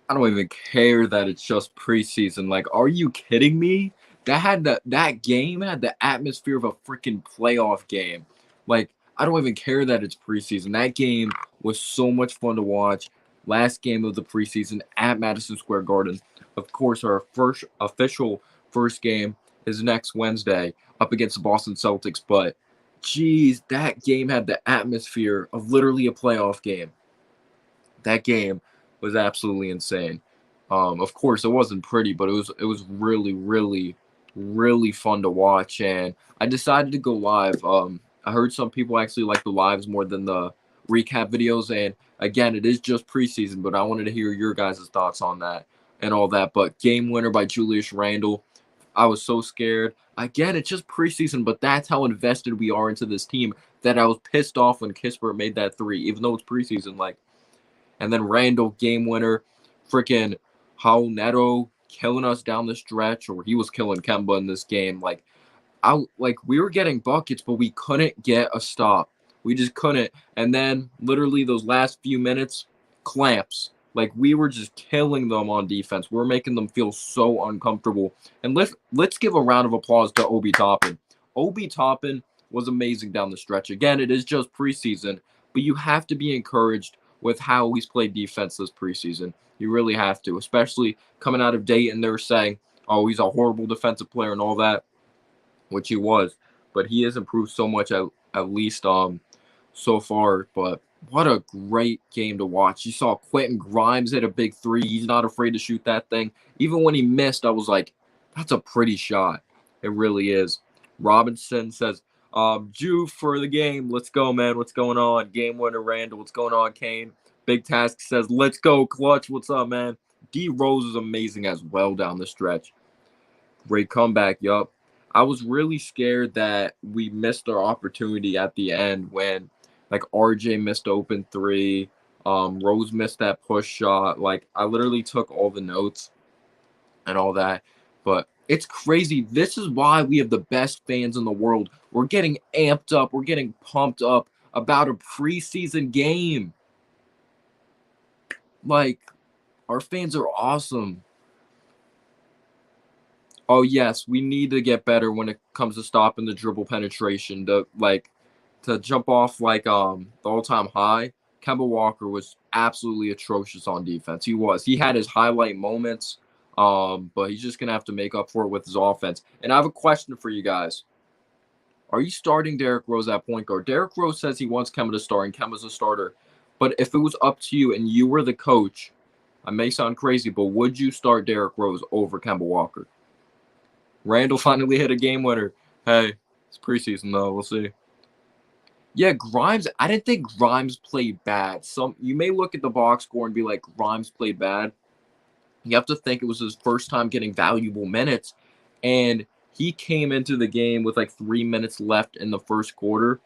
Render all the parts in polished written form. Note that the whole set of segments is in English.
I don't even care that it's just preseason. Like, are you kidding me? That game had the atmosphere of a freaking playoff game. Like, I don't even care that it's preseason. That game was so much fun to watch. Last game of the preseason at Madison Square Garden. Of course, our first official first game is next Wednesday up against the Boston Celtics. But, geez, that game had the atmosphere of literally a playoff game. That game was absolutely insane. Of course, it wasn't pretty, but it was really, really, really fun to watch. And I decided to go live. I heard some people actually like the lives more than the recap videos. And again, it is just preseason, but I wanted to hear your guys' thoughts on that and all that. But game winner by Julius Randle. I was so scared. Again, it's just preseason, but that's how invested we are into this team that I was pissed off when Kispert made that three, even though it's preseason. Like, and then Randle, game winner, freaking Raul Neto killing us down the stretch, or he was killing Kemba in this game. Like we were getting buckets, but we couldn't get a stop. We just couldn't. And then literally those last few minutes, clamps. Like we were just killing them on defense. We are making them feel so uncomfortable. And let's give a round of applause to Obi Toppin. Obi Toppin was amazing down the stretch. Again, it is just preseason, but you have to be encouraged with how he's played defense this preseason. You really have to, especially coming out of Dayton. They're saying, "Oh, he's a horrible defensive player" and all that, which he was, but he has improved so much at least so far. But what a great game to watch. You saw Quentin Grimes hit a big three. He's not afraid to shoot that thing. Even when he missed, I was like, that's a pretty shot. It really is. Robinson says, Jew for the game. Let's go, man. What's going on? Game winner Randall. What's going on, Kane? Big Task says, let's go, Clutch. What's up, man? D Rose is amazing as well down the stretch. Great comeback, yup. I was really scared that we missed our opportunity at the end when like RJ missed open three, Rose missed that push shot. Like I literally took all the notes and all that. But it's crazy. This is why we have the best fans in the world. We're getting amped up, we're getting pumped up about a preseason game. Like our fans are awesome. Oh yes, we need to get better when it comes to stopping the dribble penetration. To jump off like the all-time high, Kemba Walker was absolutely atrocious on defense. He was. He had his highlight moments, but he's just gonna have to make up for it with his offense. And I have a question for you guys. Are you starting Derrick Rose at point guard? Derrick Rose says he wants Kemba to start, and Kemba's a starter. But if it was up to you and you were the coach, I may sound crazy, but would you start Derrick Rose over Kemba Walker? Randle finally hit a game winner. Hey, it's preseason though. We'll see. Yeah, Grimes. I didn't think Grimes played bad. You may look at the box score and be like, Grimes played bad. You have to think it was his first time getting valuable minutes, and he came into the game with like 3 minutes left in the first quarter.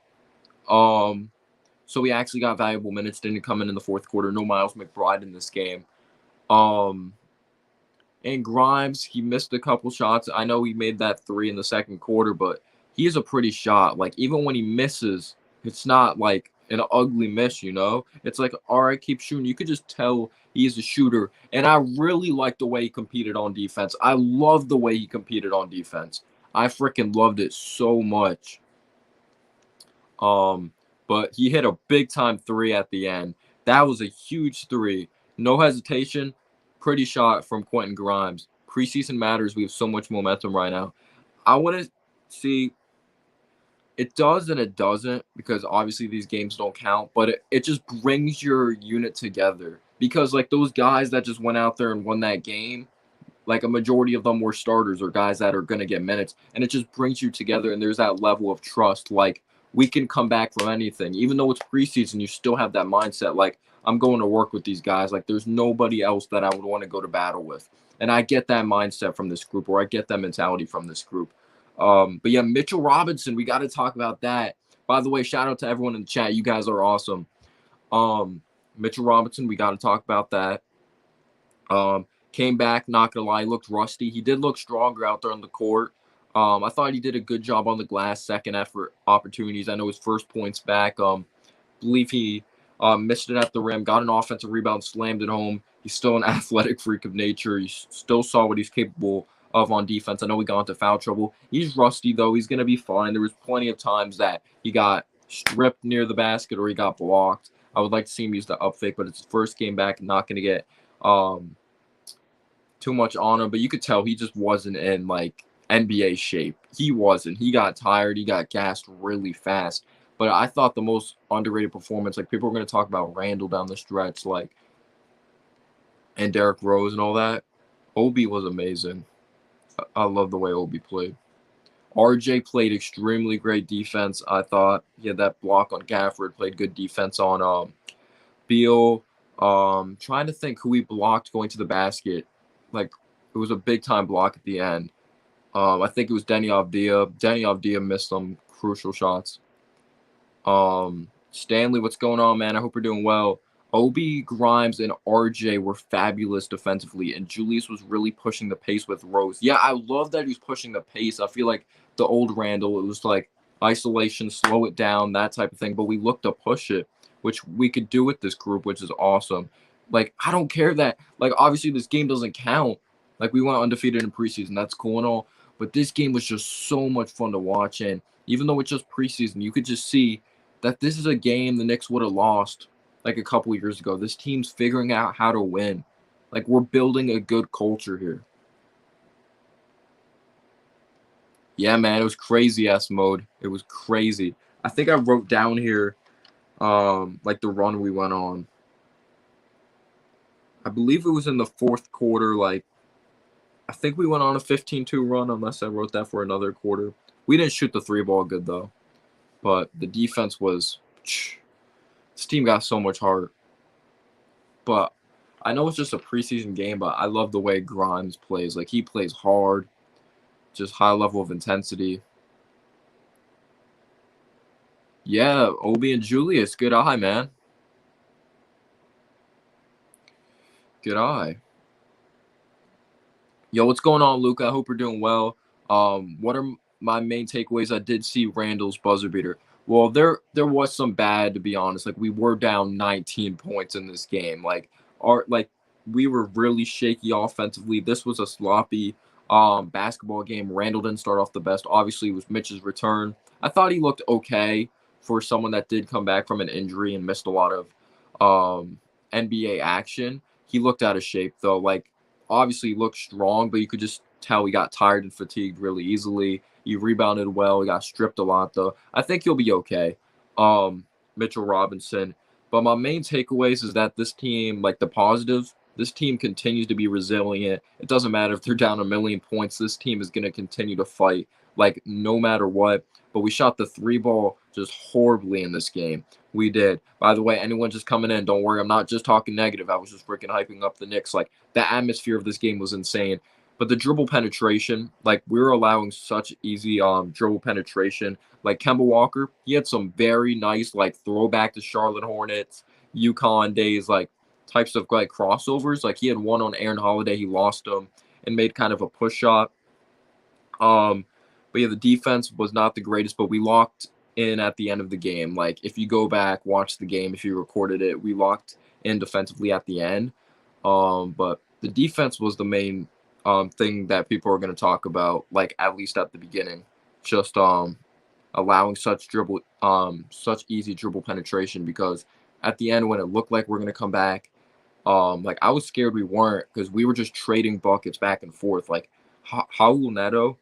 So he actually got valuable minutes. Didn't come in the fourth quarter. No Miles McBride in this game. And Grimes, he missed a couple shots. I know he made that three in the second quarter, but he is a pretty shot. Like, even when he misses, it's not like an ugly miss, you know? It's like, all right, keep shooting. You could just tell he's a shooter. And I really like the way he competed on defense. I love the way he competed on defense. I freaking loved it so much. But he hit a big time three at the end. That was a huge three. No hesitation. Pretty shot from Quentin Grimes. Preseason matters. We have so much momentum right now. I want to see. It does and it doesn't, because obviously these games don't count, but it just brings your unit together. Because like those guys that just went out there and won that game, like a majority of them were starters or guys that are going to get minutes. And it just brings you together, and there's that level of trust. Like, we can come back from anything. Even though it's preseason, you still have that mindset. Like, I'm going to work with these guys. Like, there's nobody else that I would want to go to battle with. And I get that mindset from this group, or I get that mentality from this group. But yeah, Mitchell Robinson, we got to talk about that. By the way, shout out to everyone in the chat. You guys are awesome. Mitchell Robinson, we got to talk about that. Came back, not gonna lie, looked rusty. He did look stronger out there on the court. I thought he did a good job on the glass, second effort opportunities. I know his first points back. Believe he Missed it at the rim, got an offensive rebound, slammed it home. He's still an athletic freak of nature. He still saw what he's capable of on defense. I know he got into foul trouble. He's rusty, though. He's going to be fine. There was plenty of times that he got stripped near the basket or he got blocked. I would like to see him use the up fake, but it's his first game back. Not going to get too much on him, but you could tell he just wasn't in, like, NBA shape. He wasn't. He got tired. He got gassed really fast. But I thought the most underrated performance, like, people were going to talk about Randle down the stretch, like, and Derrick Rose and all that. Obi was amazing. I love the way Obi played. RJ played extremely great defense, I thought. He had that block on Gafford, played good defense on Beal. Trying to think who he blocked going to the basket. Like, it was a big-time block at the end. I think it was Denny Avdia. Denny Avdia missed some crucial shots. Stanley, what's going on, man? I hope you're doing well. Obi, Grimes, and RJ were fabulous defensively, and Julius was really pushing the pace with Rose. Yeah, I love that he's pushing the pace. I feel like the old Randle, it was like isolation, slow it down, that type of thing, but we looked to push it, which we could do with this group, which is awesome. Like, I don't care that, like, obviously this game doesn't count. Like, we went undefeated in preseason. That's cool and all, but this game was just so much fun to watch, and even though it's just preseason, you could just see that this is a game the Knicks would have lost like a couple years ago. This team's figuring out how to win. Like, we're building a good culture here. Yeah, man, it was crazy ass mode. It was crazy. I think I wrote down here like the run we went on. I believe it was in the fourth quarter. Like, I think we went on a 15-2 run, unless I wrote that for another quarter. We didn't shoot the three ball good, though. But the defense was... This team got so much heart. But I know it's just a preseason game, but I love the way Grimes plays. Like, he plays hard, just high level of intensity. Yeah, Obi and Julius, good eye, man. Good eye. Yo, what's going on, Luca? I hope you're doing well. What are my main takeaways? I did see Randle's buzzer beater. Well, there was some bad, to be honest. Like, we were down 19 points in this game. Like, we were really shaky offensively. This was a sloppy basketball game. Randle didn't start off the best. Obviously, it was Mitch's return. I thought he looked okay for someone that did come back from an injury and missed a lot of NBA action. He looked out of shape, though. Like, obviously, he looked strong, but you could just tell he got tired and fatigued really easily. He rebounded well. He got stripped a lot, though. I think he'll be okay. Mitchell Robinson. But my main takeaways is that this team, like the positives, this team continues to be resilient. It doesn't matter if they're down a million points. This team is going to continue to fight, like, no matter what. But we shot the three ball just horribly in this game. We did. By the way, anyone just coming in, don't worry. I'm not just talking negative. I was just freaking hyping up the Knicks. Like, the atmosphere of this game was insane. But the dribble penetration, like, we were allowing such easy dribble penetration. Like, Kemba Walker, he had some very nice, like, throwback to Charlotte Hornets, UConn days, like, types of, like, crossovers. Like, he had one on Aaron Holiday. He lost him and made kind of a push shot. But yeah, the defense was not the greatest, but we locked in at the end of the game. Like, if you go back, watch the game, if you recorded it, we locked in defensively at the end. But the defense was the main thing that people are going to talk about, like, at least at the beginning. Just allowing such easy dribble penetration, because at the end when it looked like we're going to come back, like, I was scared we weren't, because we were just trading buckets back and forth. Like, Raul Neto,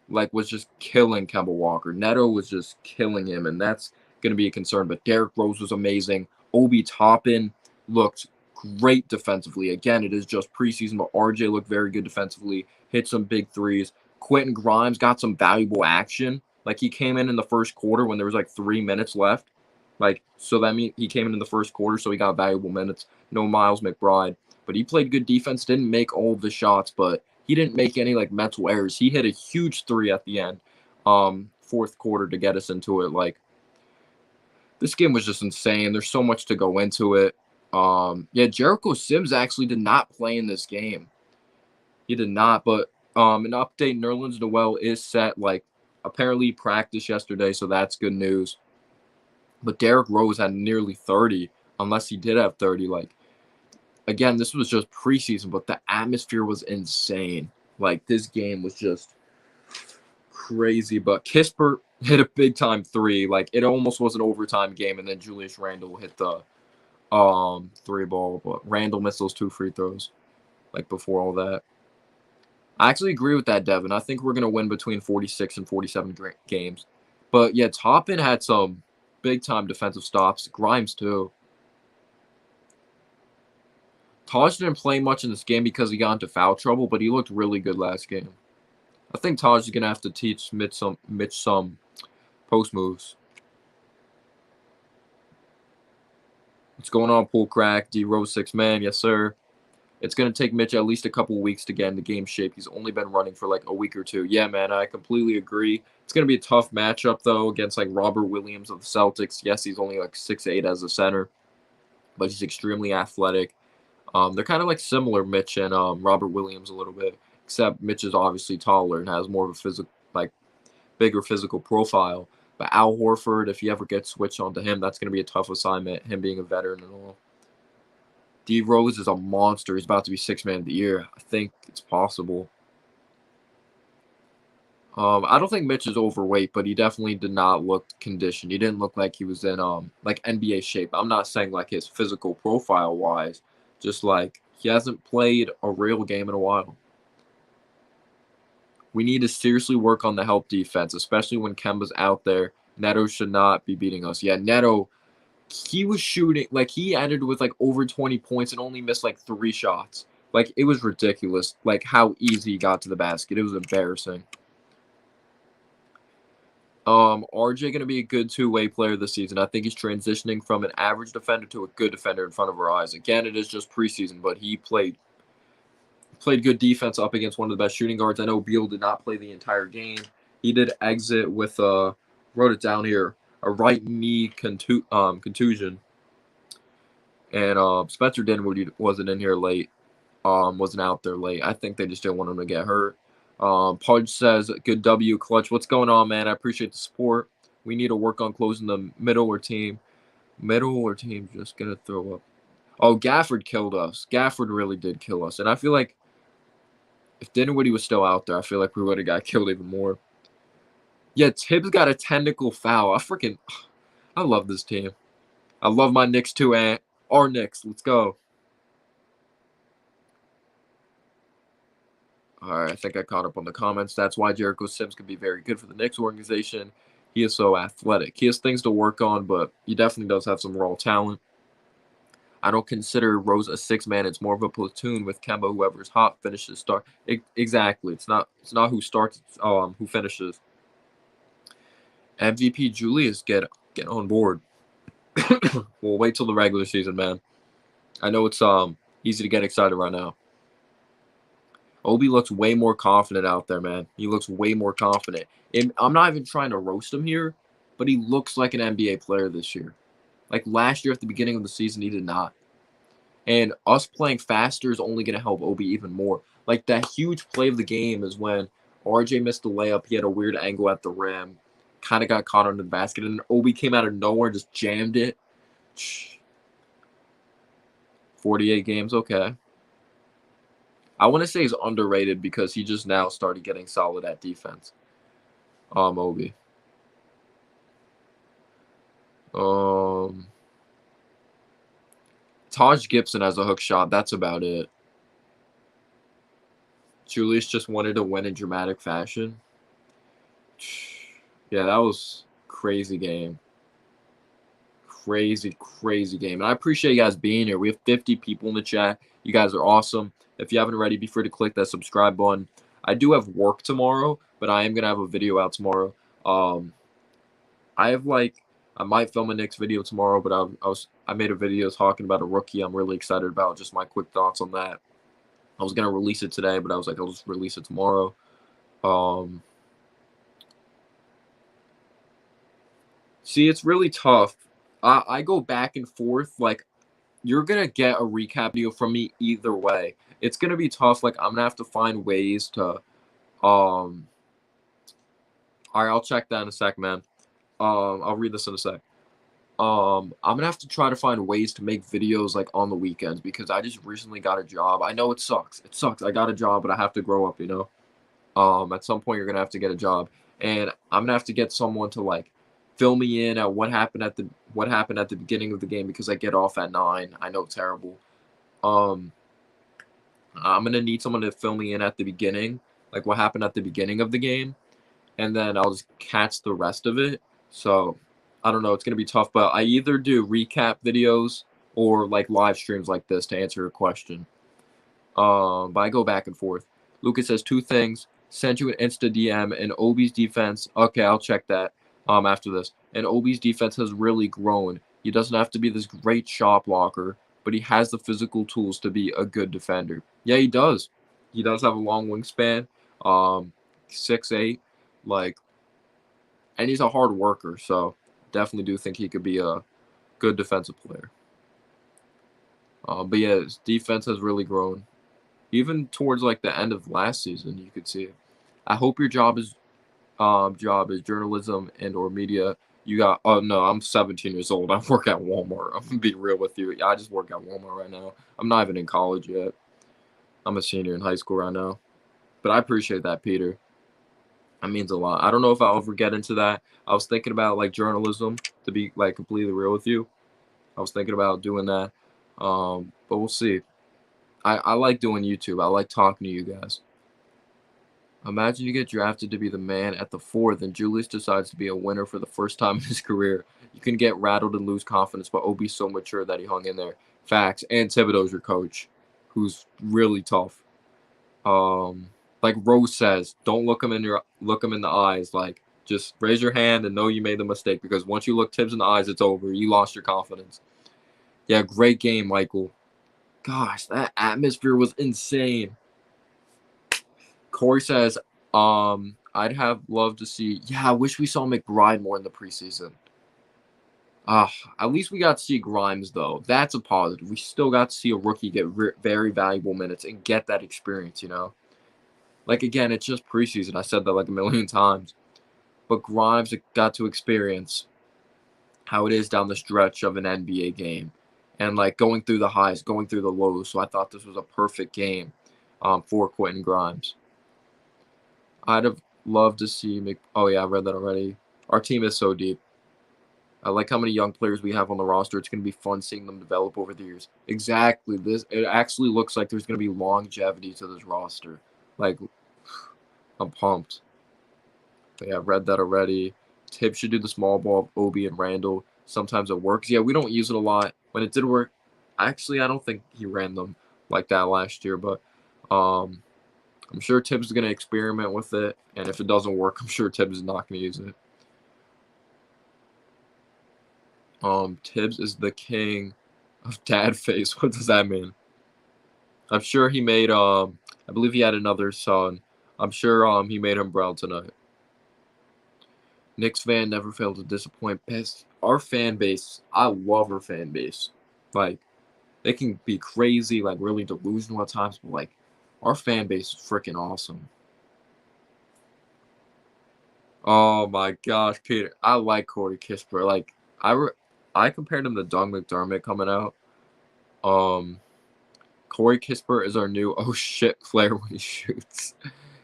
like, was just killing Kemba Walker. Neto was just killing him, and that's going to be a concern. But Derrick Rose was amazing. Obi Toppin looked great defensively. Again, it is just preseason, but RJ looked very good defensively, hit some big threes. Quentin Grimes got some valuable action. Like, he came in the first quarter when there was like 3 minutes left. Like, so that means he came in the first quarter, so he got valuable minutes. No Miles McBride, but he played good defense. Didn't make all of the shots, but he didn't make any, like, mental errors. He hit a huge three at the end, fourth quarter, to get us into it. Like, this game was just insane. There's so much to go into it. Yeah, Jericho Sims actually did not play in this game. He did not, but an update, Nerlens Noel is set. Like, apparently he practiced yesterday, so that's good news. But Derrick Rose had nearly 30, unless he did have 30. Like, again, this was just preseason, but the atmosphere was insane. Like, this game was just crazy. But Kispert hit a big time three. Like, it almost was an overtime game, and then Julius Randle hit the three ball. But Randle missed those 2 free throws, like, before all that. I actually agree with that, Devin. I think we're going to win between 46 and 47 games. But, yeah, Toppin had some big-time defensive stops. Grimes, too. Taj didn't play much in this game because he got into foul trouble, but he looked really good last game. I think Taj is going to have to teach Mitch some post moves. What's going on, Pool Crack? D-Rose 6-man. Yes, sir. It's going to take Mitch at least a couple weeks to get in the game shape. He's only been running for like a week or two. Yeah, man, I completely agree. It's going to be a tough matchup, though, against like Robert Williams of the Celtics. Yes, he's only like 6'8" as a center, but he's extremely athletic. They're kind of like similar, Mitch and Robert Williams a little bit, except Mitch is obviously taller and has more of a bigger physical profile. But Al Horford, if you ever get switched onto him, that's going to be a tough assignment, him being a veteran and all. D Rose is a monster. He's about to be 6-man of the year. I think it's possible. I don't think Mitch is overweight, but he definitely did not look conditioned. He didn't look like he was in like NBA shape. I'm not saying like his physical profile wise, just like he hasn't played a real game in a while. We need to seriously work on the help defense, especially when Kemba's out there. Neto should not be beating us. Yeah, Neto, he was shooting, like he ended with like over 20 points and only missed like 3 shots. Like it was ridiculous, like how easy he got to the basket. It was embarrassing. RJ gonna be a good 2-way player this season. I think he's transitioning from an average defender to a good defender in front of our eyes. Again, it is just preseason, but he played good defense up against one of the best shooting guards. I know Beal did not play the entire game. He did exit with wrote it down here, a right knee contusion. And Spencer Dinwiddie wasn't in here late. Wasn't out there late. I think they just didn't want him to get hurt. Pudge says, good W, Clutch. What's going on, man? I appreciate the support. We need to work on closing the middle or team just going to throw up. Oh, Gafford killed us. Gafford really did kill us. And I feel like if Dinwiddie was still out there, I feel like we would have got killed even more. Yeah, Tibbs got a technical foul. I love this team. I love my Knicks too, and our Knicks. Let's go. All right, I think I caught up on the comments. That's why Jericho Sims could be very good for the Knicks organization. He is so athletic. He has things to work on, but he definitely does have some raw talent. I don't consider Rose a 6-man. It's more of a platoon with Kemba. Whoever's hot finishes start. Exactly. It's not who starts. It's who finishes. MVP Julius, get on board. We'll wait till the regular season, man. I know it's easy to get excited right now. Obi looks way more confident out there, man. He looks way more confident. And I'm not even trying to roast him here, but he looks like an NBA player this year. Like last year at the beginning of the season, he did not. And us playing faster is only going to help Obi even more. Like that huge play of the game is when RJ missed the layup. He had a weird angle at the rim. Kind of got caught under the basket. And Obi came out of nowhere and just jammed it. 48 games, okay. I want to say he's underrated because he just now started getting solid at defense. Obi. Taj Gibson has a hook shot. That's about it. Julius just wanted to win in dramatic fashion. Yeah, that was crazy game. Crazy game. And I appreciate you guys being here. We have 50 people in the chat. You guys are awesome. If you haven't already, be free to click that subscribe button. I do have work tomorrow, but I am going to have a video out tomorrow. I might film a Knicks video tomorrow, but I made a video talking about a rookie I'm really excited about. Just my quick thoughts on that. I was going to release it today, but I was like, I'll just release it tomorrow. See, it's really tough. I go back and forth. Like, you're going to get a recap video from me either way. It's going to be tough. Like, I'm going to have to find ways to all right, I'll check that in a sec, man. I'll read this in a sec. I'm gonna have to try to find ways to make videos like on the weekends because I just recently got a job. I know it sucks. It sucks. I got a job, but I have to grow up, you know. At some point you're gonna have to get a job, and I'm gonna have to get someone to like fill me in at what happened at the beginning of the game because I get off at 9. I know, terrible. Um, I'm gonna need someone to fill me in at the beginning, like what happened at the beginning of the game, and then I'll just catch the rest of it. So I don't know. It's gonna be tough, but I either do recap videos or like live streams like this to answer a question. But I go back and forth. Lucas says 2 things. Sent you an Insta DM and Obi's defense. Okay, I'll check that after this. And Obi's defense has really grown. He doesn't have to be this great shot blocker, but he has the physical tools to be a good defender. Yeah, he does. He does have a long wingspan. 6'8", like, and he's a hard worker. So definitely do think he could be a good defensive player. But yeah, his defense has really grown. Even towards like the end of last season, you could see it. I hope your job is journalism and or media. You got oh no, I'm 17 years old. I work at Walmart. I'm gonna be real with you. I just work at Walmart right now. I'm not even in college yet. I'm a senior in high school right now. But I appreciate that, Peter. That means a lot. I don't know if I'll ever get into that. I was thinking about like journalism, to be like completely real with you. I was thinking about doing that. But we'll see. I like doing YouTube. I like talking to you guys. Imagine you get drafted to be the man at the 4th, and Julius decides to be a winner for the first time in his career. You can get rattled and lose confidence, but Obi's so mature that he hung in there. Facts. And Thibodeau's your coach, who's really tough. Like Rose says, don't look him in the eyes. Like, just raise your hand and know you made the mistake, because once you look Tibbs in the eyes, it's over. You lost your confidence. Yeah, great game, Michael. Gosh, that atmosphere was insane. Corey says, I'd have loved to see. Yeah, I wish we saw McBride more in the preseason. At least we got to see Grimes, though. That's a positive. We still got to see a rookie get very valuable minutes and get that experience, you know? Like, again, it's just preseason. I said that like a million times. But Grimes got to experience how it is down the stretch of an NBA game. And, like, going through the highs, going through the lows. So I thought this was a perfect game for Quentin Grimes. I'd have loved to see oh, yeah, I read that already. Our team is so deep. I like how many young players we have on the roster. It's going to be fun seeing them develop over the years. Exactly. It actually looks like there's going to be longevity to this roster. Like, I'm pumped. But yeah, I've read that already. Tibbs should do the small ball of Obi and Randle. Sometimes it works. Yeah, we don't use it a lot. When it did work, actually, I don't think he ran them like that last year. But I'm sure Tibbs is going to experiment with it. And if it doesn't work, I'm sure Tibbs is not going to use it. Tibbs is the king of dad face. What does that mean? I'm sure he made I believe he had another son. I'm sure he made him brown tonight. Knicks fan never failed to disappoint. Our fan base, I love our fan base. Like, they can be crazy, like really delusional at times, but like our fan base is freaking awesome. Oh my gosh, Peter. I like Corey Kispert. Like, I compared him to Doug McDermott coming out. Corey Kispert is our new oh shit player when he shoots.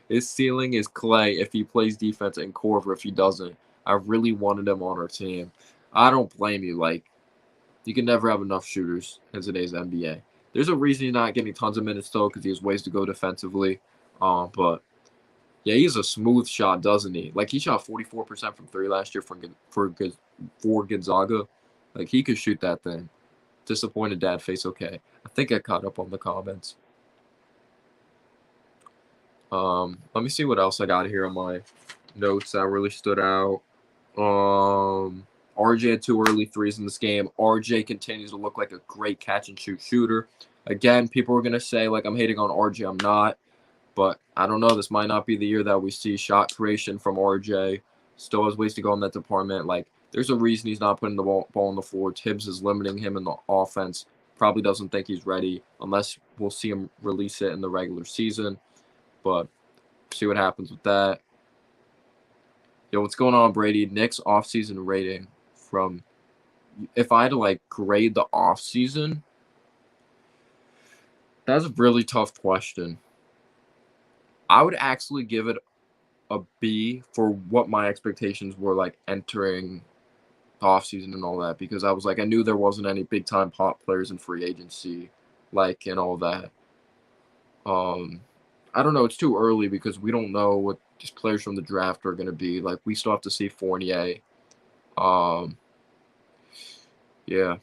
His ceiling is Clay if he plays defense and Korver if he doesn't. I really wanted him on our team. I don't blame you. Like, you can never have enough shooters in today's NBA. There's a reason he's not getting tons of minutes though, because he has ways to go defensively. But yeah, he's a smooth shot, doesn't he? Like, he shot 44% from 3 last year for Gonzaga. Like, he could shoot that thing. Disappointed dad face. Okay, I think I caught up on the comments. Let me see what else I got here on my notes that really stood out. RJ had 2 early threes in this game. RJ continues to look like a great catch and shoot shooter. Again, people are gonna say like I'm hating on RJ. I'm not, but I don't know. This might not be the year that we see shot creation from RJ. Still has ways to go in that department. Like, there's a reason he's not putting the ball on the floor. Tibbs is limiting him in the offense. Probably doesn't think he's ready unless we'll see him release it in the regular season. But see what happens with that. Yo, what's going on, Brady? Knicks offseason rating from if I had to like grade the off season, that's a really tough question. I would actually give it a B for what my expectations were like entering the offseason and all that, because I was like, I knew there wasn't any big time pop players in free agency, like, and all that. I don't know. It's too early because we don't know what these players from the draft are going to be. Like, we still have to see Fournier. Um, yeah.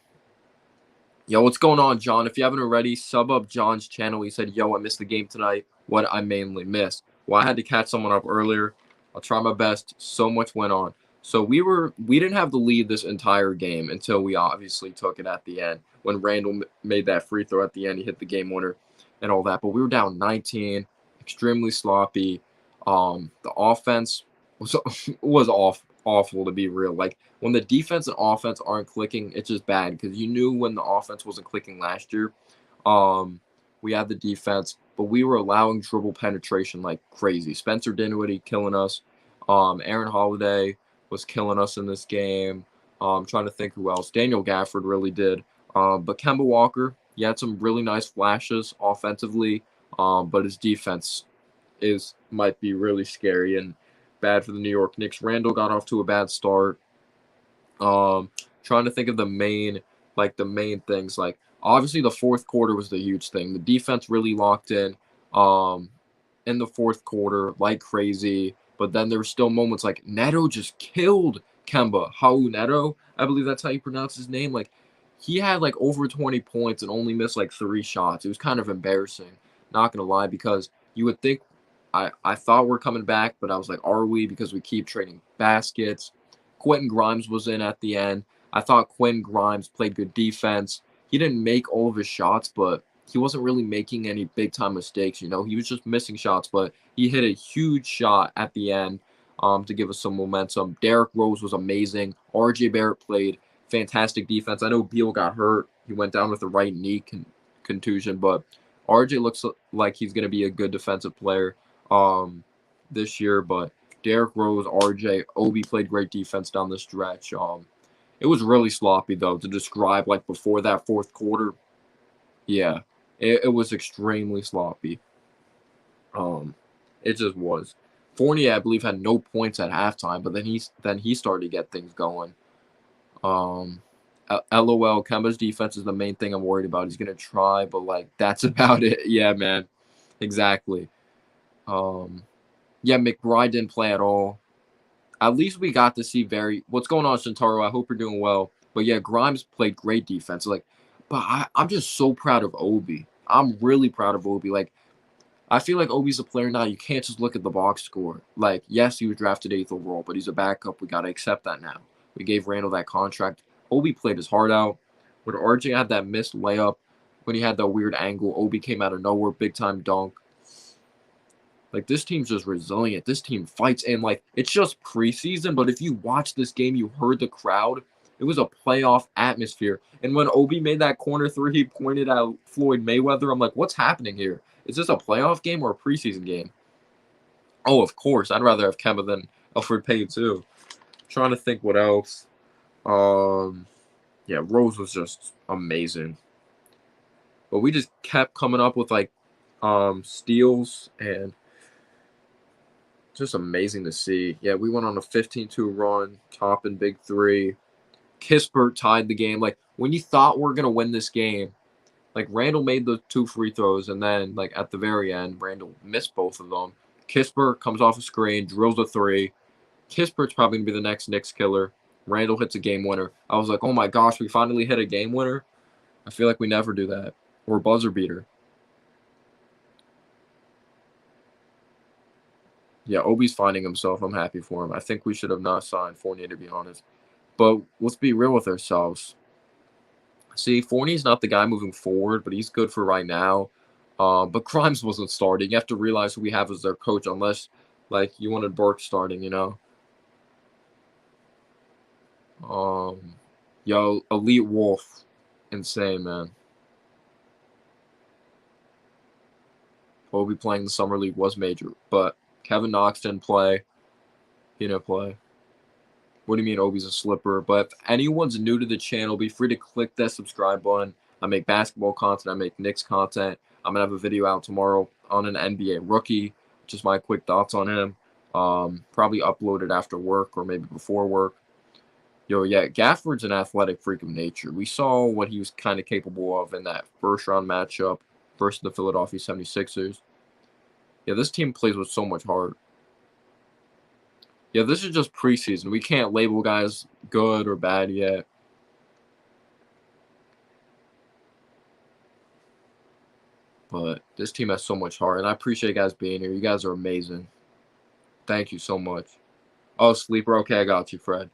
Yo, what's going on, John? If you haven't already, sub up John's channel. He said, yo, I missed the game tonight. What I mainly missed. Well, I had to catch someone up earlier. I'll try my best. So much went on. So we didn't have the lead this entire game until we obviously took it at the end. When Randle made that free throw at the end, he hit the game winner and all that. But we were down 19, extremely sloppy. The offense was awful, to be real. Like, when the defense and offense aren't clicking, it's just bad, because you knew when the offense wasn't clicking last year. We had the defense, but we were allowing dribble penetration like crazy. Spencer Dinwiddie killing us. Aaron Holiday was killing us in this game. Trying to think who else. Daniel Gafford really did. But Kemba Walker, he had some really nice flashes offensively, but his defense might be really scary and bad for the New York Knicks. Randle got off to a bad start. Trying to think of the main things. Like, obviously the fourth quarter was the huge thing. The defense really locked in the fourth quarter like crazy. But then there were still moments like Neto just killed Kemba. Hau Neto, I believe that's how you pronounce his name. Like, he had like over 20 points and only missed like 3 shots. It was kind of embarrassing, not gonna lie, because you would think I thought we're coming back, but I was like, are we? Because we keep trading baskets. Quentin Grimes was in at the end. I thought Quentin Grimes played good defense. He didn't make all of his shots, but he wasn't really making any big time mistakes. You know, he was just missing shots, but he hit a huge shot at the end to give us some momentum. Derrick Rose was amazing. RJ Barrett played fantastic defense. I know Beal got hurt. He went down with a right knee contusion, but RJ looks like he's going to be a good defensive player this year. But Derrick Rose, RJ, Obi played great defense down the stretch. It was really sloppy, though, to describe, like, before that fourth quarter. Yeah, it was extremely sloppy. It just was. Fournier, I believe, had no points at halftime, but then he started to get things going. LOL, Kemba's defense is the main thing I'm worried about. He's gonna try, but like that's about it. Yeah, man, exactly. Yeah, McBride didn't play at all. At least we got to see what's going on, Shintaro? I hope you're doing well. But yeah, Grimes played great defense. Like, but I'm just so proud of Obi. I'm really proud of Obi. Like, I feel like Obi's a player now. You can't just look at the box score. Like, yes, he was drafted 8th overall, but he's a backup. We got to accept that now. We gave Randle that contract. Obi played his heart out. When RJ had that missed layup, when he had that weird angle, Obi came out of nowhere, big time dunk. Like, this team's just resilient. This team fights, and like, it's just preseason, but if you watch this game, you heard the crowd. It was a playoff atmosphere. And when Obi made that corner three, he pointed out Floyd Mayweather. I'm like, what's happening here? Is this a playoff game or a preseason game? Oh, of course. I'd rather have Kemba than Alfred Payton, too. Trying to think what else. Yeah, Rose was just amazing. But we just kept coming up with like steals, and just amazing to see. Yeah, we went on a 15-2 run, Toppin big three. Kispert tied the game. Like, when you thought we're gonna win this game, like, Randle made the 2 free throws, and then like at the very end, Randle missed both of them. Kispert comes off a screen, drills a 3. Kispert's probably gonna be the next Knicks killer. Randle hits a game winner. I was like, oh my gosh, we finally hit a game winner. I feel like we never do that. Or buzzer beater. Yeah, Obi's finding himself. I'm happy for him. I think we should have not signed Fournier, to be honest. But let's be real with ourselves. See, Fournier's not the guy moving forward, but he's good for right now. But Grimes wasn't starting. You have to realize who we have as their coach, unless, like, you wanted Burke starting, you know? Yo, Elite Wolf. Insane, man. Obi playing the Summer League was major, but Kevin Knox didn't play. He didn't play. What do you mean Obi's a slipper? But if anyone's new to the channel, be free to click that subscribe button. I make basketball content. I make Knicks content. I'm going to have a video out tomorrow on an NBA rookie. Just my quick thoughts on him. Probably upload it after work or maybe before work. Yo, yeah, Gafford's an athletic freak of nature. We saw what he was kind of capable of in that first-round matchup versus the Philadelphia 76ers. Yeah, this team plays with so much heart. Yeah, this is just preseason. We can't label guys good or bad yet. But this team has so much heart, and I appreciate you guys being here. You guys are amazing. Thank you so much. Oh, Sleeper. Okay, I got you, Fred.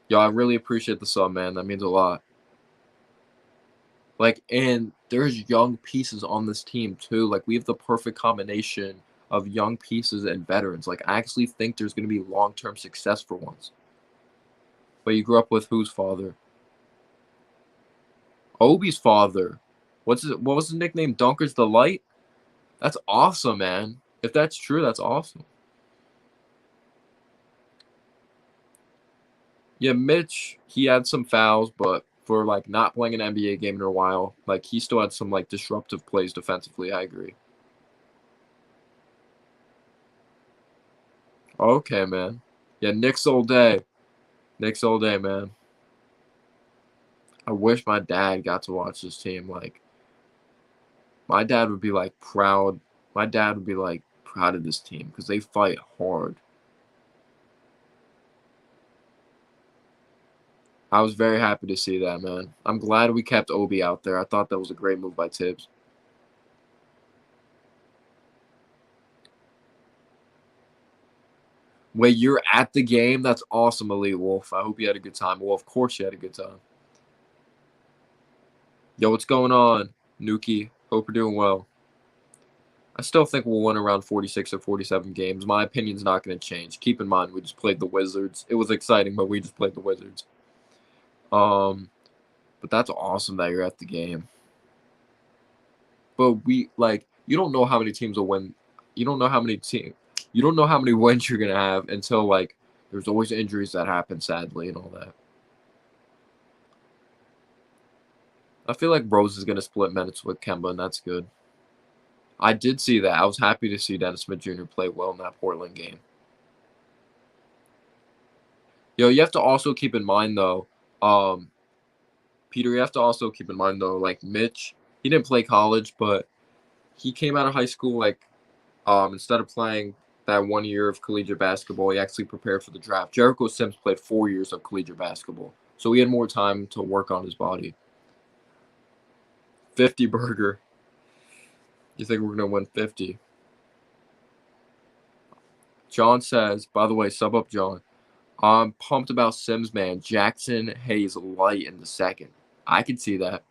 Yo, I really appreciate the sub, man. That means a lot. Like, and there's young pieces on this team, too. Like, we have the perfect combination of young pieces and veterans. Like, I actually think there's going to be long-term success for once. But you grew up with whose father? Obi's father. What was his nickname? Dunker's Delight? That's awesome, man. If that's true, that's awesome. Yeah, Mitch, he had some fouls, but for like not playing an NBA game in a while, like he still had some like disruptive plays defensively. I agree. Okay, man. Yeah, Knicks all day. Knicks all day, man. I wish my dad got to watch this team. Like, my dad would be like proud. My dad would be like proud of this team because they fight hard. I was very happy to see that, man. I'm glad we kept Obi out there. I thought that was a great move by Tibbs. Wait, you're at the game? That's awesome, Elite Wolf. I hope you had a good time. Well, of course you had a good time. Yo, what's going on, Nuki? Hope you're doing well. I still think we'll win around 46 or 47 games. My opinion's not going to change. Keep in mind, we just played the Wizards. It was exciting, but we just played the Wizards. But that's awesome that you're at the game. But you don't know how many teams will win. You don't know how many wins you're gonna have until like there's always injuries that happen, sadly, and all that. I feel like Rose is gonna split minutes with Kemba, and that's good. I did see that. I was happy to see Dennis Smith Jr. play well in that Portland game. Yo, you have to also keep in mind though, Peter, you have to also keep in mind though, like Mitch, he didn't play college, but he came out of high school like instead of playing that 1 year of collegiate basketball, he actually prepared for the draft. Jericho Sims played 4 years of collegiate basketball, so he had more time to work on his body. 50 burger. You think we're gonna win 50? John says, by the way, sub up, John. I'm pumped about Sims, man. Jackson Hayes light in the second. I can see that.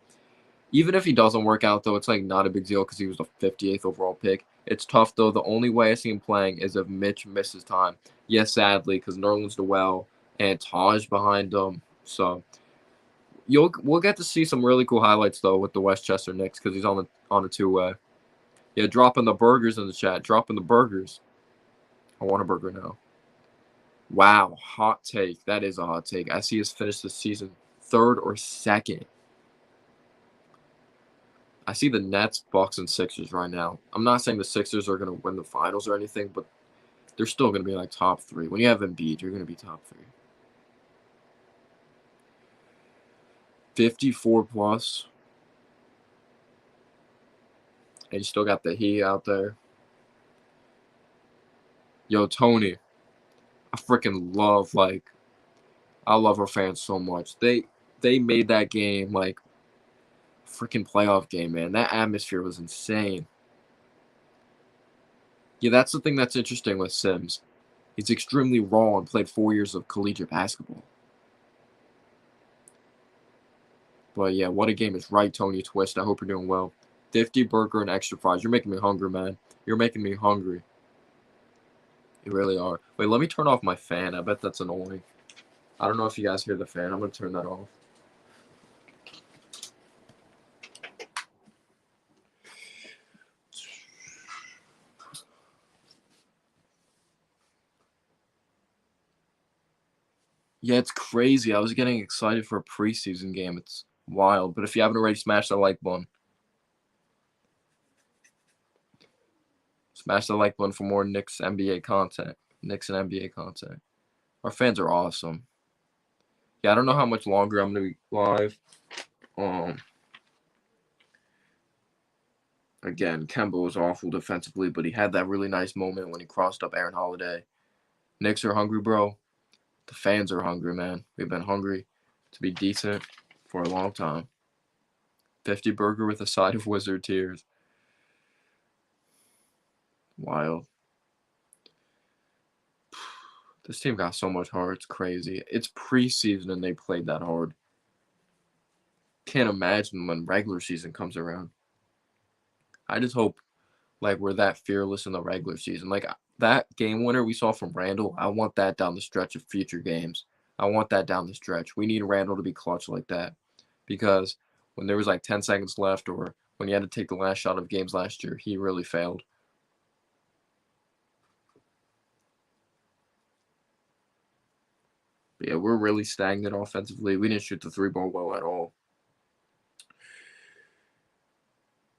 Even if he doesn't work out, though, it's like not a big deal because he was the 58th overall pick. It's tough, though. The only way I see him playing is if Mitch misses time. Yes, sadly, because Nerlens Noel and Taj behind him. So we'll get to see some really cool highlights though with the Westchester Knicks because he's on a two-way. Yeah, dropping the burgers in the chat. Dropping the burgers. I want a burger now. Wow, hot take. That is a hot take. I see us finish the season third or second. I see the Nets, Bucks, and Sixers right now. I'm not saying the Sixers are going to win the finals or anything, but they're still going to be like top three. When you have Embiid, you're going to be top three. 54 plus. And you still got the Heat out there. Yo, Tony. I freaking love, I love our fans so much. They made that game, like, freaking playoff game, man. That atmosphere was insane. Yeah, that's the thing that's interesting with Sims. He's extremely raw and played 4 years of collegiate basketball. But yeah, what a game. It's right, Tony Twist. I hope you're doing well. 50 burger and extra fries. You're making me hungry, man. You're making me hungry. You really are. Wait, let me turn off my fan. I bet that's annoying. I don't know if you guys hear the fan. I'm going to turn that off. Yeah, it's crazy. I was getting excited for a preseason game. It's wild. But if you haven't already, smash that like button. Smash the like button for more Knicks NBA content. Knicks and NBA content. Our fans are awesome. Yeah, I don't know how much longer I'm gonna be live. Again, Kemba was awful defensively, but he had that really nice moment when he crossed up Aaron Holiday. Knicks are hungry, bro. The fans are hungry, man. We've been hungry to be decent for a long time. 50 burger with a side of wizard tears. Wild. This team got so much heart. It's crazy. It's preseason and they played that hard. Can't imagine when regular season comes around. I just hope like we're that fearless in the regular season. Like that game winner we saw from Randle, I want that down the stretch of future games. I want that down the stretch. We need Randle to be clutch like that. Because when there was like 10 seconds left or when he had to take the last shot of games last year, he really failed. But yeah, we're really stagnant offensively. We didn't shoot the three ball well at all.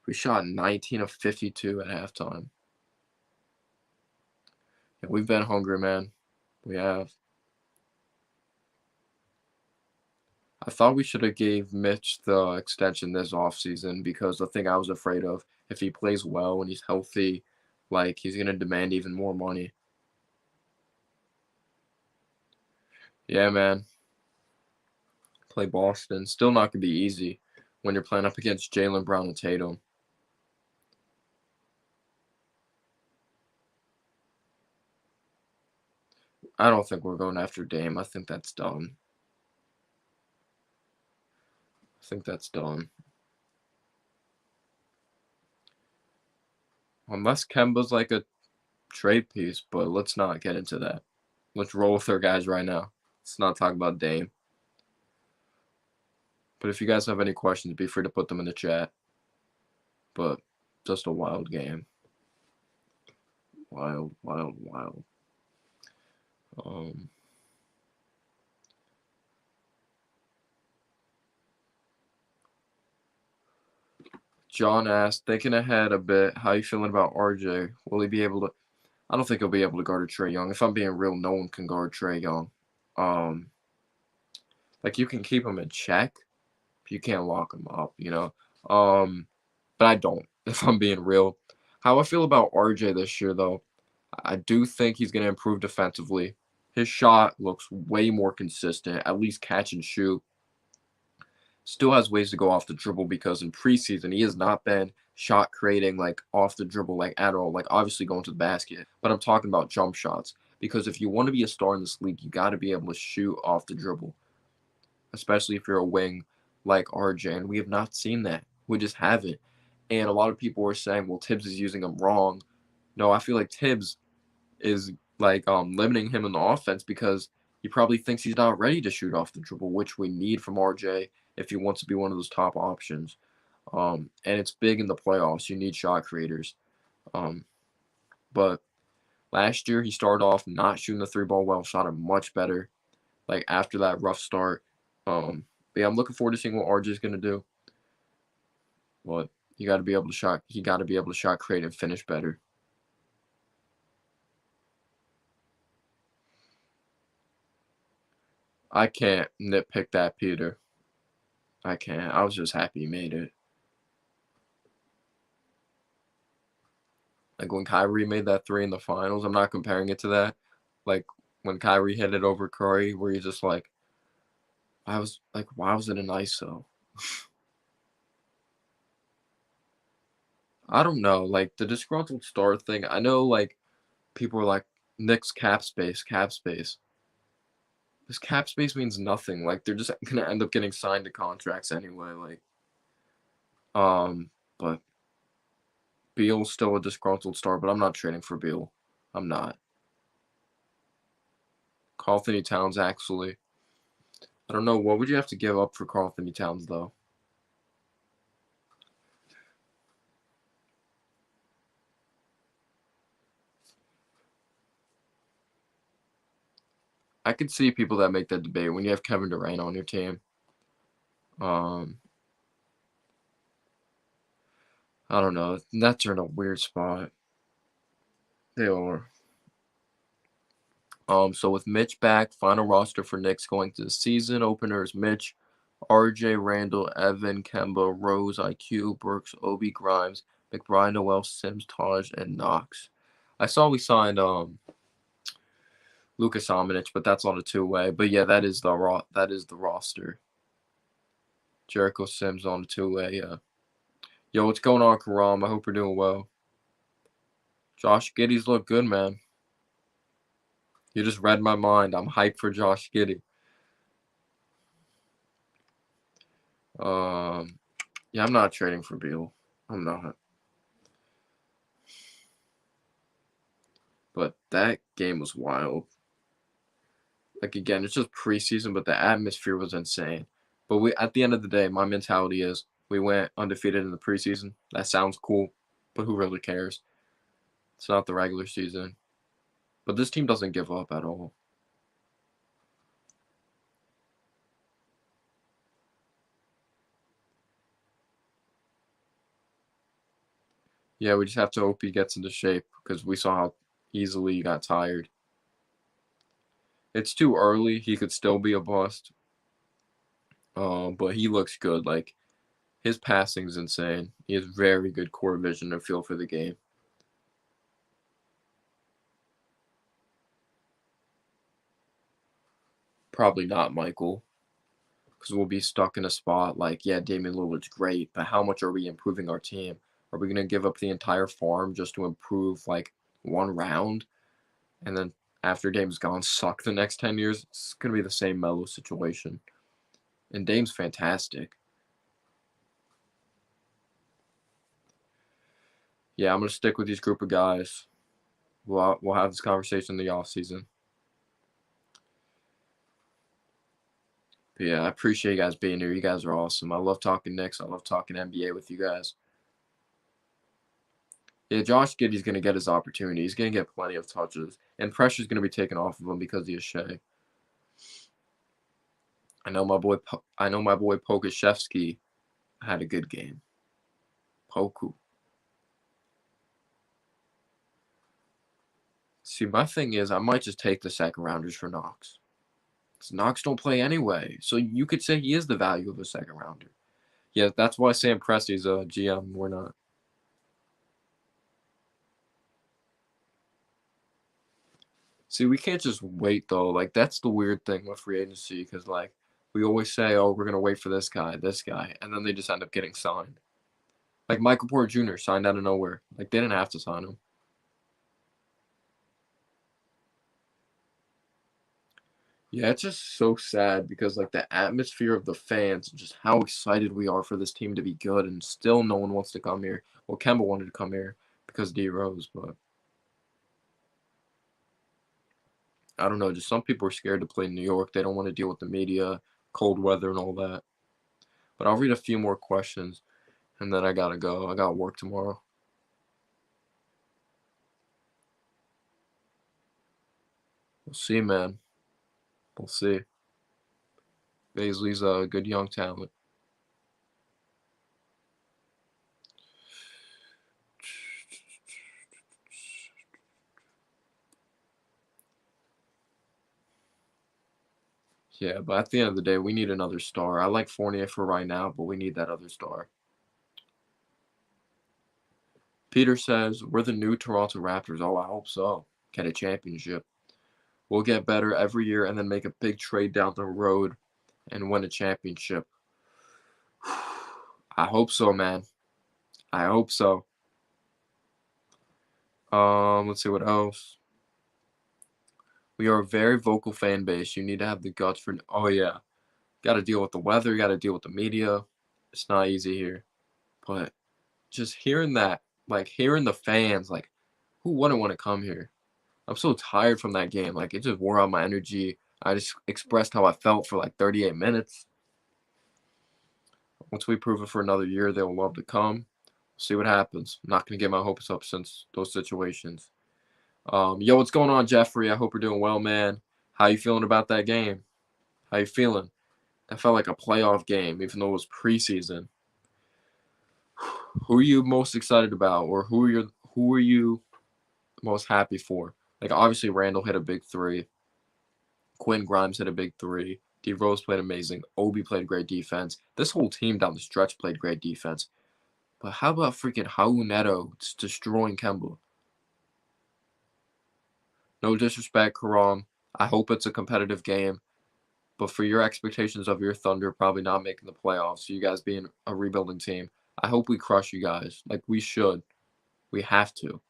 We shot 19 of 52 at halftime. Yeah, we've been hungry, man. We have. I thought we should have gave Mitch the extension this offseason because the thing I was afraid of, if he plays well and he's healthy, like he's gonna demand even more money. Yeah, man. Play Boston. Still not gonna be easy when you're playing up against Jaylen Brown and Tatum. I don't think we're going after Dame. I think that's dumb. I think that's dumb. Unless Kemba's like a trade piece, but let's not get into that. Let's roll with our guys right now. Let's not talk about Dame. But if you guys have any questions, be free to put them in the chat. But just a wild game. Wild, wild, wild. Um, John asked, thinking ahead a bit, how you feeling about RJ? Will he be able to? I don't think he'll be able to guard Trae Young. If I'm being real, no one can guard Trae Young. Like you can keep him in check, but you can't lock him up, you know. But I don't. If I'm being real, how I feel about RJ this year, though, I do think he's going to improve defensively. His shot looks way more consistent, at least catch and shoot. Still has ways to go off the dribble because in preseason he has not been shot creating like off the dribble like at all. Like obviously going to the basket, but I'm talking about jump shots because if you want to be a star in this league, you got to be able to shoot off the dribble, especially if you're a wing like RJ. And we have not seen that. We just haven't. And a lot of people are saying, well, Tibbs is using him wrong. No, I feel like Tibbs is like limiting him in the offense because he probably thinks he's not ready to shoot off the dribble, which we need from RJ if he wants to be one of those top options. And it's big in the playoffs. You need shot creators. But last year he started off not shooting the three ball well, shot it much better. Like after that rough start. But yeah, I'm looking forward to seeing what RJ is gonna do. But you got to be able to shot. He got to be able to shot create and finish better. I can't nitpick that, Peter. I can't. I was just happy he made it. Like when Kyrie made that three in the finals, I'm not comparing it to that. Like when Kyrie hit it over Curry, where he's just like, why was it an ISO? I don't know. Like the disgruntled star thing. I know like people are like Knicks cap space, cap space. This cap space means nothing. Like they're just gonna end up getting signed to contracts anyway. But Beal's still a disgruntled star, but I'm not trading for Beal. I'm not. Karl-Anthony Towns, actually. I don't know. What would you have to give up for Karl-Anthony Towns, though? I could see people that make that debate when you have Kevin Durant on your team. I don't know. Nets are in a weird spot. They are. So with Mitch back, final roster for Knicks going to the season openers: Mitch, RJ, Randle, Evan, Kemba, Rose, IQ, Burks, Obi, Grimes, McBride, Noel, Sims, Taj, and Knox. I saw we signed Lucas Ominich, but that's on a two-way. But yeah, that is the roster. Jericho Sims on a two-way. Yeah. Yo, what's going on, Karam? I hope you're doing well. Josh Giddey's look good, man. You just read my mind. I'm hyped for Josh Giddey. Yeah, I'm not trading for Beal. I'm not. But that game was wild. Like, again, it's just preseason, but the atmosphere was insane. But at the end of the day, my mentality is we went undefeated in the preseason. That sounds cool, but who really cares? It's not the regular season. But this team doesn't give up at all. Yeah, we just have to hope he gets into shape because we saw how easily he got tired. It's too early. He could still be a bust. But he looks good. Like, his passing's insane. He has very good core vision and feel for the game. Probably not Michael, because we'll be stuck in a spot like, yeah, Damian Lillard's great, but how much are we improving our team? Are we going to give up the entire farm just to improve like one round? And then after Dame's gone, suck the next 10 years? It's going to be the same Melo situation. And Dame's fantastic. Yeah, I'm going to stick with these group of guys. We'll have this conversation in the offseason. But yeah, I appreciate you guys being here. You guys are awesome. I love talking Knicks. I love talking NBA with you guys. Yeah, Josh Giddey's going to get his opportunity. He's going to get plenty of touches. And pressure's going to be taken off of him because he is Shea. I know my boy Pokashevsky had a good game. Poku. See, my thing is I might just take the second rounders for Knox. Because Knox don't play anyway. So you could say he is the value of a second rounder. Yeah, that's why Sam Presti's a GM. We're not. See, we can't just wait, though. Like, that's the weird thing with free agency. Because, like, we always say, oh, we're going to wait for this guy. And then they just end up getting signed. Like, Michael Porter Jr. signed out of nowhere. Like, they didn't have to sign him. Yeah, it's just so sad because like the atmosphere of the fans, just how excited we are for this team to be good, and still no one wants to come here. Well, Kemba wanted to come here because D Rose, but I don't know. Just some people are scared to play in New York. They don't want to deal with the media, cold weather, and all that. But I'll read a few more questions, and then I gotta go. I got work tomorrow. We'll see, man. We'll see. Baisley's a good young talent. Yeah, but at the end of the day, we need another star. I like Fournier for right now, but we need that other star. Peter says, we're the new Toronto Raptors. Oh, I hope so. Get a championship. We'll get better every year and then make a big trade down the road and win a championship. I hope so, man. I hope so. Let's see what else. We are a very vocal fan base. You need to have the guts for. Oh yeah, got to deal with the weather. Got to deal with the media. It's not easy here, but just hearing that, like hearing the fans, like who wouldn't want to come here? I'm so tired from that game. Like it just wore out my energy. I just expressed how I felt for like 38 minutes. Once we prove it for another year, they'll love to come. See what happens. I'm not gonna get my hopes up since those situations. Yo, what's going on, Jeffrey? I hope you're doing well, man. How you feeling about that game? How you feeling? That felt like a playoff game, even though it was preseason. Who are you most excited about, or who are you most happy for? Like obviously Randle hit a big three. Quinn Grimes hit a big three. D Rose played amazing. Obi played great defense. This whole team down the stretch played great defense. But how about freaking Raul Neto destroying Kemba? No disrespect, Karam. I hope it's a competitive game. But for your expectations of your Thunder probably not making the playoffs, you guys being a rebuilding team, I hope we crush you guys. Like we should. We have to.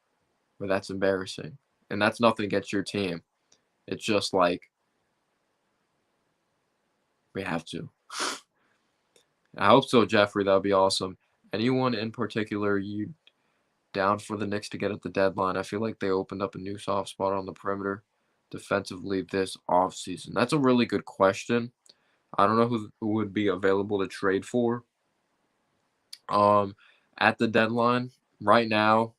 But that's embarrassing. And that's nothing against your team. It's just like we have to. I hope so, Jeffrey. That would be awesome. Anyone in particular you down for the Knicks to get at the deadline? I feel like they opened up a new soft spot on the perimeter defensively this offseason. That's a really good question. I don't know who would be available to trade for. At the deadline, right now,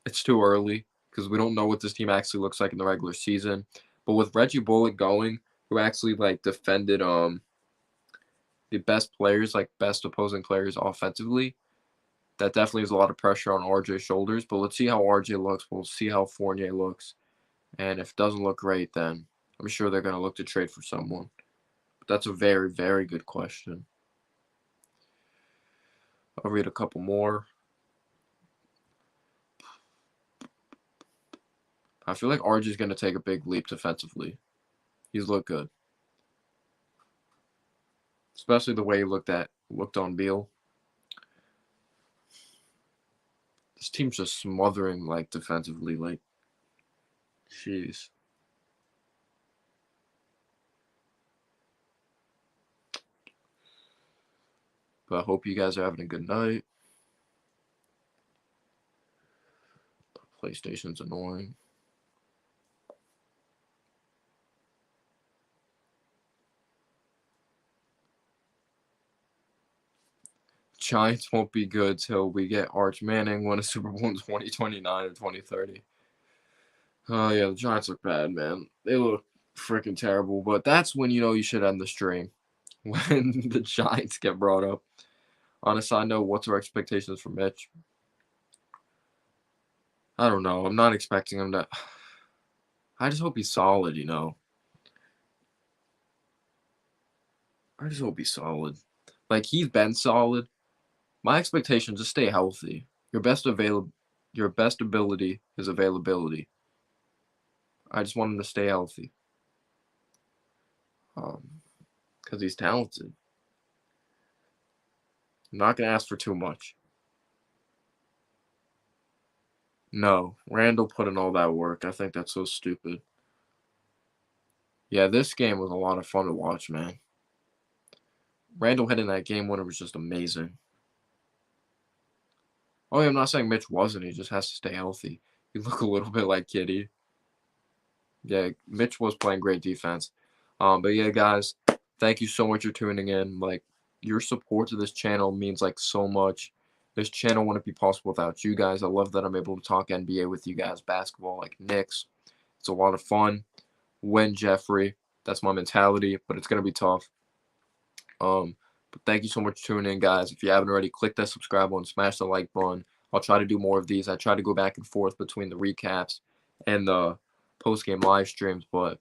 it's too early because we don't know what this team actually looks like in the regular season. But with Reggie Bullock going, who actually like defended the best players, like best opposing players offensively, that definitely is a lot of pressure on RJ's shoulders. But let's see how RJ looks. We'll see how Fournier looks. And if it doesn't look great, then I'm sure they're going to look to trade for someone. But that's a very, very good question. I'll read a couple more. I feel like RJ's going to take a big leap defensively. He's looked good. Especially the way he looked on Beal. This team's just smothering like defensively, like jeez. But I hope you guys are having a good night. PlayStation's annoying. Giants won't be good till we get Arch Manning win a Super Bowl in 2029 or 2030. Oh yeah, the Giants look bad, man. They look freaking terrible. But that's when you know you should end the stream. When the Giants get brought up. On a side note, what's our expectations for Mitch? I don't know. I'm not expecting him to. I just hope he's solid, you know. I just hope he's solid. Like he's been solid. My expectation just stay healthy. Your best ability is availability. I just want him to stay healthy. Because he's talented. I'm not gonna ask for too much. No, Randle put in all that work. I think that's so stupid. Yeah, this game was a lot of fun to watch, man. Randle hitting that game winner was just amazing. Oh, yeah, I'm not saying Mitch wasn't. He just has to stay healthy. You look a little bit like Kitty. Yeah, Mitch was playing great defense. But yeah, guys, thank you so much for tuning in. Like, your support to this channel means like so much. This channel wouldn't be possible without you guys. I love that I'm able to talk NBA with you guys, basketball, like Knicks. It's a lot of fun. Win, Jeffrey. That's my mentality, but it's gonna be tough. But thank you so much for tuning in, guys. If you haven't already, click that subscribe button, smash the like button. I'll try to do more of these. I try to go back and forth between the recaps and the post-game live streams, but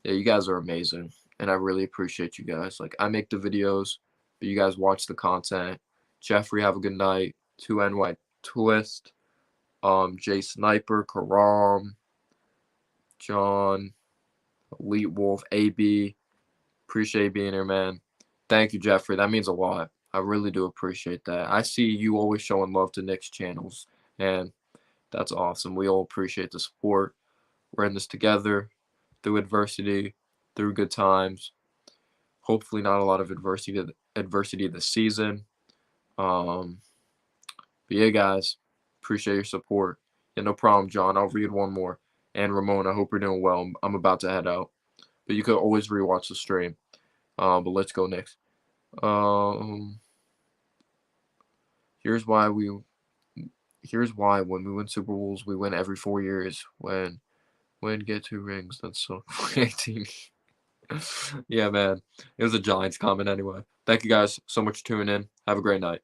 yeah, you guys are amazing, and I really appreciate you guys. Like, I make the videos, but you guys watch the content. Jeffrey, have a good night. 2NY Twist, Jay Sniper, Karam, John, Elite Wolf, AB. Appreciate being here, man. Thank you, Jeffrey. That means a lot. I really do appreciate that. I see you always showing love to Knicks channels, and that's awesome. We all appreciate the support. We're in this together through adversity, through good times. Hopefully not a lot of adversity this season. But yeah, guys, appreciate your support. Yeah, no problem, John. I'll read one more. And Ramon, I hope you're doing well. I'm about to head out. But you could always rewatch the stream. But let's go next. Here's why when we win Super Bowls, we win every 4 years. When Win, get 2 rings. That's so 18. Yeah, man. It was a Giants comment anyway. Thank you guys so much for tuning in. Have a great night.